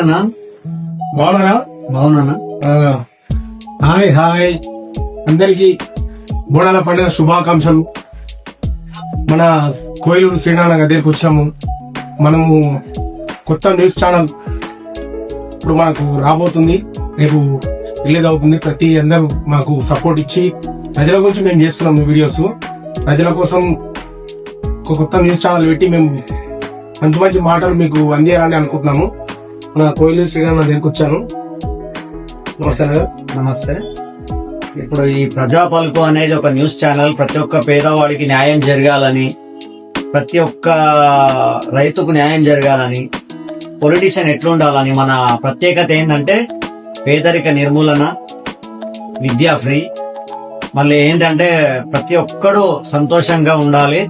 అన్న. బాగున్నారా? బాగున్నానా? Hi hi అందరికి బోనాల పండుగ శుభాకాంక్షలు. మన కోయిలూరు శ్రీనారాయణ దగ్గరికి వచ్చాము. మనము కొత్త న్యూస్ ఛానల్ ఇప్పుడు మనకు రాబోతుంది, రేపు రిలీజ్ అవుతుంది. ప్రతి అందరూ మాకు సపోర్ట్ ఇచ్చి ప్రజల గురించి మేము చేస్తున్నాం వీడియోస్. ప్రజల కోసం ఒక కొత్త న్యూస్ ఛానల్ పెట్టి మేము మంచి మంచి మాటలు మీకు అందియాలని అనుకుంటున్నాము. మన కోయిలూరు శ్రీనారాయణ దగ్గరికి వచ్చాను. నమస్తే. నమస్తే. ఇప్పుడు ఈ ప్రజా పలుకు అనేది ఒక న్యూస్ ఛానల్. ప్రతి ఒక్క పేదవాడికి న్యాయం జరగాలని, ప్రతి ఒక్క రైతుకు న్యాయం జరగాలని, పొలిటీషియన్ ఎట్లుండాలని మన ప్రత్యేకత ఏంటంటే పేదరిక నిర్మూలన, విద్యా ఫ్రీ, మళ్ళీ ఏంటంటే ప్రతి ఒక్కడు సంతోషంగా ఉండాలి.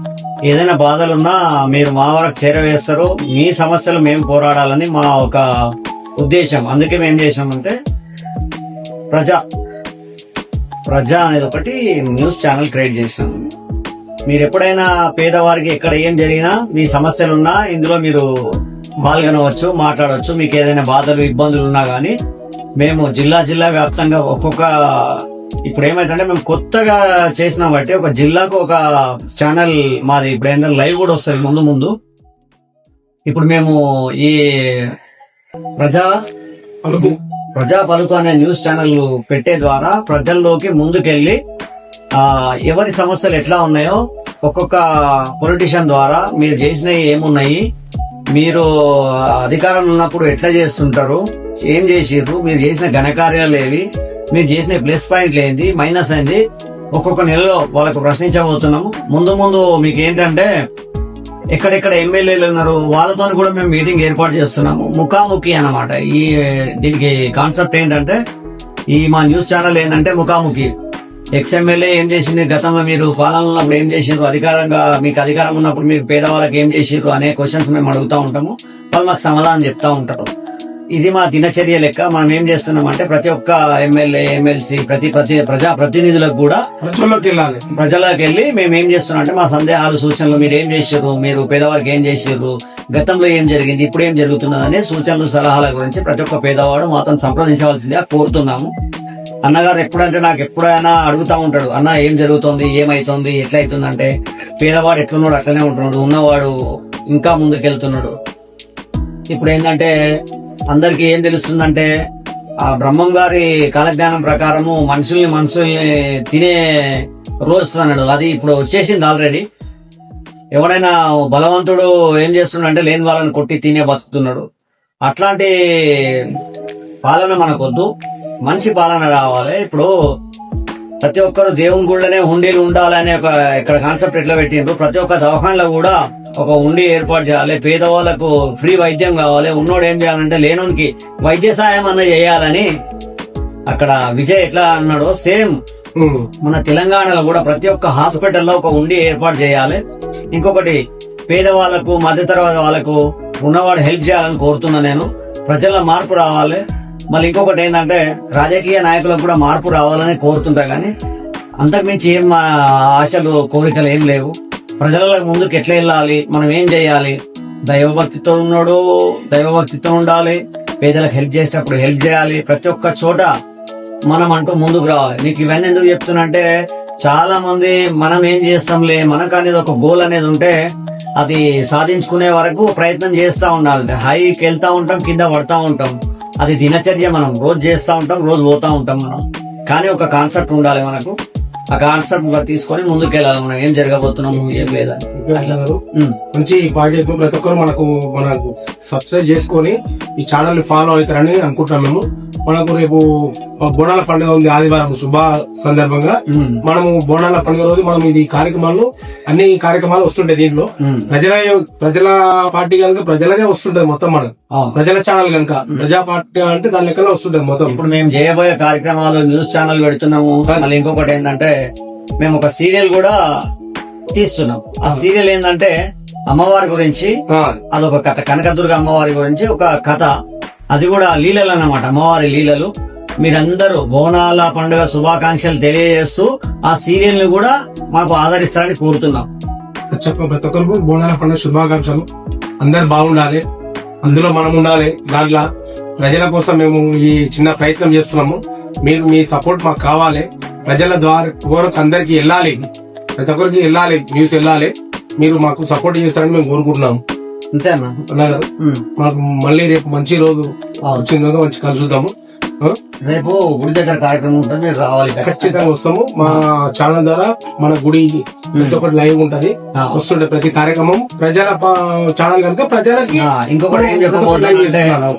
ఏదైనా బాధలున్నా మీరు మా వరకు చేరవేస్తారు, మీ సమస్యలు మేము పోరాడాలని మా ఒక ఉద్దేశం. అందుకే మేము చేసామంటే ప్రజా అనేది ఒకటి న్యూస్ ఛానల్ క్రియేట్ చేసినాము. మీరు ఎప్పుడైనా పేదవారికి ఎక్కడ ఏం జరిగినా మీ సమస్యలున్నా ఇందులో మీరు పాల్గొనవచ్చు, మాట్లాడవచ్చు. మీకు ఏదైనా బాధలు ఇబ్బందులు ఉన్నా గానీ మేము జిల్లా వ్యాప్తంగా ఒక్కొక్క ఇప్పుడు ఏమైందంటే మేము కొత్తగా చేసినాం బట్టి ఒక జిల్లాకు ఒక ఛానల్ మాది ఇప్పుడు ఏంటంటే లైవ్ కూడా వస్తుంది ముందు. ఇప్పుడు మేము ఈ ప్రజా పలుకు అనే న్యూస్ ఛానల్ పెట్టే ద్వారా ప్రజల్లోకి ముందుకెళ్లి ఎవరి సమస్యలు ఎట్లా ఉన్నాయో ఒక్కొక్క పొలిటీషియన్ ద్వారా మీరు చేసినవి ఏమున్నాయి, మీరు అధికారంలో ఉన్నప్పుడు ఎట్లా చేస్తుంటారు, ఏం చేసిర్రు, మీరు చేసిన ఘనకార్యాలు ఏవి, మీరు చేసిన ప్లస్ పాయింట్లు ఏంది, మైనస్ అయింది, ఒక్కొక్క నెలలో వాళ్ళకు ప్రశ్నించబోతున్నాము. ముందు మీకు ఏంటంటే ఎక్కడెక్కడ ఎమ్మెల్యేలు ఉన్నారు వాళ్ళతో కూడా మేము మీటింగ్ ఏర్పాటు చేస్తున్నాము. ముఖాముఖి అన్నమాట. ఈ దీనికి కాన్సెప్ట్ ఏంటంటే ఈ మా న్యూస్ ఛానల్ ఏంటంటే ముఖాముఖి. ఎక్స్ఎమ్మెల్యే ఏం చేసింది, గతంలో మీరు పాలన ఉన్నప్పుడు ఏం చేసిండ్రు, మీకు అధికారం ఉన్నప్పుడు మీరు పేదవాళ్ళకి ఏం చేసిండ్రు అనే క్వశ్చన్స్ మేము అడుగుతా ఉంటాము. వాళ్ళు మాకు సమాధానం చెప్తా ఉంటారు. ఇది మా దినచర్య లెక్క. మనం ఏం చేస్తున్నామంటే ప్రతి ఒక్క ఎమ్మెల్యే, ఎమ్మెల్సీ, ప్రతి ప్రజా ప్రతినిధులకు కూడా ప్రజలకు వెళ్ళి మేము ఏం చేస్తున్నాం అంటే మా సందేహాలు, సూచనలు, మీరు ఏం చేసారు, మీరు పేదవారికి ఏం చేసారు, గతంలో ఏం జరిగింది, ఇప్పుడు ఏం జరుగుతున్నది అనే సూచనలు, సలహాల గురించి ప్రతి ఒక్క పేదవాడు మాతో సంప్రదించవలసిందిగా కోరుతున్నాము. అన్నగారు ఎప్పుడంటే నాకు ఎప్పుడైనా అడుగుతా ఉంటాడు, అన్న ఏం జరుగుతుంది, ఏమైతుంది, ఎట్లయితుంది అంటే పేదవాడు ఎట్లున్నాడు అట్లనే ఉంటున్నాడు, ఉన్నవాడు ఇంకా ముందుకెళ్తున్నాడు. ఇప్పుడు ఏంటంటే అందరికి ఏం తెలుస్తుందంటే ఆ బ్రహ్మం గారి కాలజ్ఞానం ప్రకారము మనుషుల్ని తినే రోజు అన్నాడు. అది ఇప్పుడు వచ్చేసింది ఆల్రెడీ. ఎవడైనా బలవంతుడు ఏం చేస్తున్నాడు అంటే లేని వాళ్ళని కొట్టి తినే బతుకుతున్నాడు. అట్లాంటి పాలన మనకొద్దు, మంచి పాలన రావాలి. ఇప్పుడు ప్రతి ఒక్కరు దేవుని గుళ్ళనే హుండీలు ఉండాలనే ఒక ఇక్కడ కాన్సెప్ట్ ఎట్లా పెట్టిండ్రు, ప్రతి ఒక్క దవాఖానలో కూడా ఒక హుండీ ఏర్పాటు చేయాలి. పేదవాళ్లకు ఫ్రీ వైద్యం కావాలి. ఉన్నోడు ఏం చేయాలంటే లేనోనికి వైద్య సాయం అన్న చేయాలని అక్కడ విజయ్ ఎట్లా అన్నాడో సేమ్ మన తెలంగాణలో కూడా ప్రతి ఒక్క హాస్పిటల్లో ఒక హుండీ ఏర్పాటు చేయాలి. ఇంకొకటి పేదవాళ్లకు, మధ్యతరగతి వాళ్ళకు ఉన్నవాడు హెల్ప్ చేయాలని కోరుతున్నా నేను. ప్రజల మార్పు రావాలి. మళ్ళీ ఇంకొకటి ఏంటంటే రాజకీయ నాయకులకు కూడా మార్పు రావాలని కోరుతుంటా గానీ అంతకుమించి ఏం ఆశలు, కోరికలు ఏం లేవు. ప్రజలకు ముందుకు ఎట్లా వెళ్ళాలి, మనం ఏం చేయాలి, దైవభక్తితో ఉన్నాడు దైవభక్తితో ఉండాలి. పేదలకు హెల్ప్ చేసేటప్పుడు హెల్ప్ చేయాలి. ప్రతి ఒక్క చోట మనం అంటూ ముందుకు రావాలి. నీకు ఇవన్నీ ఎందుకు చెప్తున్నా అంటే చాలా మంది మనం ఏం చేస్తాంలే, మనకు అనేది ఒక గోల్ అనేది ఉంటే అది సాధించుకునే వరకు ప్రయత్నం చేస్తా ఉండాలి. హైకి వెళ్తా ఉంటాం, కింద పడతా ఉంటాం. అది దినచర్య. మనం రోజు చేస్తా ఉంటాం, రోజు పోతా ఉంటాం మనం. కానీ ఒక కాన్సెప్ట్ ఉండాలి మనకు. ఆ కాన్సెప్ట్ తీసుకొని ముందుకెళ్ళాలి. మనం ఏం జరగబోతున్నాము, ఏం లేదని. మంచి పాయింట్ చెప్పి ప్రతి ఒక్కరు మనకు సబ్స్క్రైబ్ చేసుకొని ఈ ఛానల్ ని ఫాలో అవుతారని అనుకుంటున్నాం మేము. మనకు రేపు బోనాల పండుగ ఉంది, ఆదివారం శుభ సందర్భంగా మనము బోనాల పండుగ రోజు మనం ఇది కార్యక్రమాలు, అన్ని కార్యక్రమాలు వస్తుంటాయి. దీంట్లో ప్రజల పార్టీ కనుక ప్రజలదే వస్తుంటది మొత్తం. మనం ప్రజల ఛానల్ కనుక ప్రజా పార్టీ అంటే దాని లెక్కనే వస్తుంటది మొత్తం. ఇప్పుడు మేము చేయబోయే కార్యక్రమాలు న్యూస్ ఛానల్ పెడుతున్నాము. మళ్ళీ ఇంకొకటి ఏంటంటే మేము ఒక సీరియల్ కూడా తీస్తున్నాం. ఆ సీరియల్ ఏంటంటే అమ్మవారి గురించి, అదొక కథ. కనకదుర్గ అమ్మవారి గురించి ఒక కథ. అది కూడా లీలలు అన్నమాట, అమ్మవారి లీలలు. మీరందరూ బోనాల పండుగ శుభాకాంక్షలు తెలియజేస్తూ ఆ సీరియల్ ని కూడా మాకు ఆదరిస్తారని కోరుతున్నాం. ప్రతి ఒక్కరు బోనాల పండుగ శుభాకాంక్షలు. అందరు బాగుండాలి, అందులో మనం ఉండాలి. దాంట్లో ప్రజల కోసం మేము ఈ చిన్న ప్రయత్నం చేస్తున్నాము. మీరు మీ సపోర్ట్ మాకు కావాలి. ప్రజల ద్వారా వరకు అందరికి వెళ్ళాలి, ప్రతి ఒక్కరికి వెళ్ళాలి, న్యూస్ వెళ్ళాలి. మీరు మాకు సపోర్ట్ చేస్తారని మేము కోరుకుంటున్నాము. అంతేనా అన్నారు. మాకు మళ్ళీ రేపు మంచి రోజు వచ్చిన రోజు మంచి కలుసుద్దాము. రేపు గుడి దగ్గర కార్యక్రమం ఉంటుంది, మీరు రావాలి. ఖచ్చితంగా వస్తాము. మా ఛానల్ ద్వారా మన గుడి ప్రతి ఒక్కటి లైవ్ ఉంటది, వస్తుండే ప్రతి కార్యక్రమం ప్రజల ఛానల్ కనుక ప్రజలకి. ఇంకొకటి ఏం చెప్పబోతున్నాను,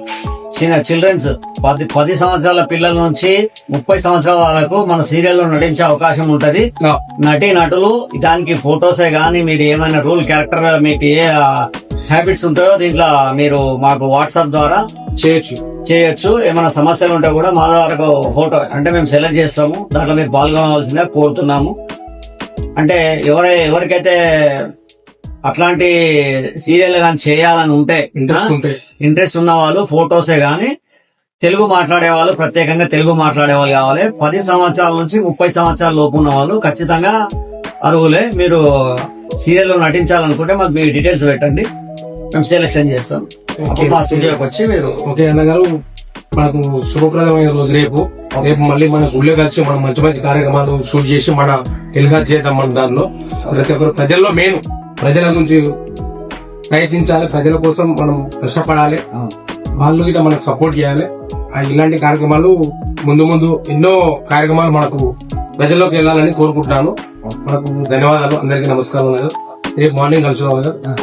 చిల్డ్రన్స్ 10 సంవత్సరాల పిల్లల నుంచి 30 సంవత్సరాల వరకు మన సీరియల్లో నటించే అవకాశం ఉంటది. నటులు దానికి ఫొటోసే గానీ మీరు ఏమైనా రూల్ క్యారెక్టర్ మీకు ఏ హ్యాబిట్స్ ఉంటాయో దీంట్లో మీరు మాకు వాట్సాప్ ద్వారా చేయొచ్చు. ఏమైనా సమస్యలు ఉంటే కూడా మా ద్వారా ఫోటో అంటే మేము సెలెక్ట్ చేస్తాము, దాంట్లో మీరు పాల్గొనవలసిందిగా కోరుతున్నాము. అంటే ఎవరికైతే అట్లాంటి సీరియల్ గాని చేయాలని ఉంటే ఇంట్రెస్ట్ ఉన్న వాళ్ళు ఫోటోసే గాని తెలుగు మాట్లాడే వాళ్ళు, ప్రత్యేకంగా తెలుగు మాట్లాడే వాళ్ళు కావాలి. 10 సంవత్సరాల నుంచి 30 సంవత్సరాల లోపు ఉన్న వాళ్ళు ఖచ్చితంగా అర్హులే. మీరు సీరియల్లో నటించాలనుకుంటే మాకు మీ డీటెయిల్స్ పెట్టండి, మేము సెలెక్షన్ చేస్తాం. అప్పుడు మా స్టూడియోకి వచ్చి మీరు. ఓకే అన్నగారు, మనకు శుభప్రదమైన రోజు రేపు మళ్ళీ మన గుళ్ళో కలిసి మనం మంచి మంచి కార్యక్రమాలు షూట్ చేసి మన టెలికాస్ట్ చేద్దాం. మన దానిలో ప్రతి ఒక్కరు ప్రజల్లో మెయిన్ ప్రజల గురించి ప్రయత్నించాలి, ప్రజల కోసం మనం కష్టపడాలి, వాళ్ళు గిట్ట మనకు సపోర్ట్ చేయాలి. ఇలాంటి కార్యక్రమాలు ముందు ఎన్నో కార్యక్రమాలు మనకు ప్రజల్లోకి వెళ్ళాలని కోరుకుంటున్నాను. మనకు ధన్యవాదాలు, అందరికీ నమస్కారం. రేపు మార్నింగ్ కలుసుకున్నాం.